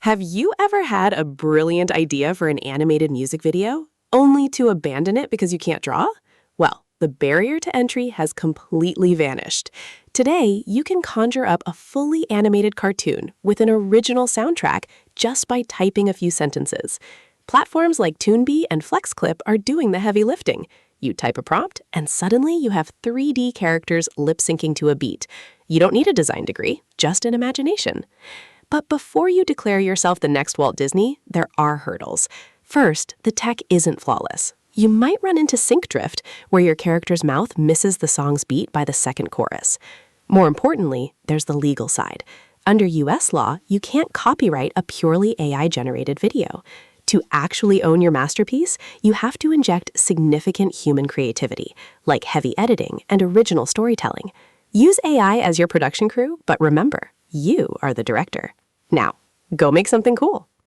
Have you ever had a brilliant idea for an animated music video, only to abandon it because you can't draw? Well, the barrier to entry has completely vanished. Today, you can conjure up a fully animated cartoon with an original soundtrack just by typing a few sentences. Platforms like Toonbee and FlexClip are doing the heavy lifting. You type a prompt, and suddenly you have 3D characters lip-syncing to a beat. You don't need a design degree, just an imagination. But before you declare yourself the next Walt Disney, there are hurdles. First, the tech isn't flawless. You might run into sync drift, where your character's mouth misses the song's beat by the second chorus. More importantly, there's the legal side. Under US law, you can't copyright a purely AI-generated video. To actually own your masterpiece, you have to inject significant human creativity, like heavy editing and original storytelling. Use AI as your production crew, but remember, you are the director. Now, go make something cool.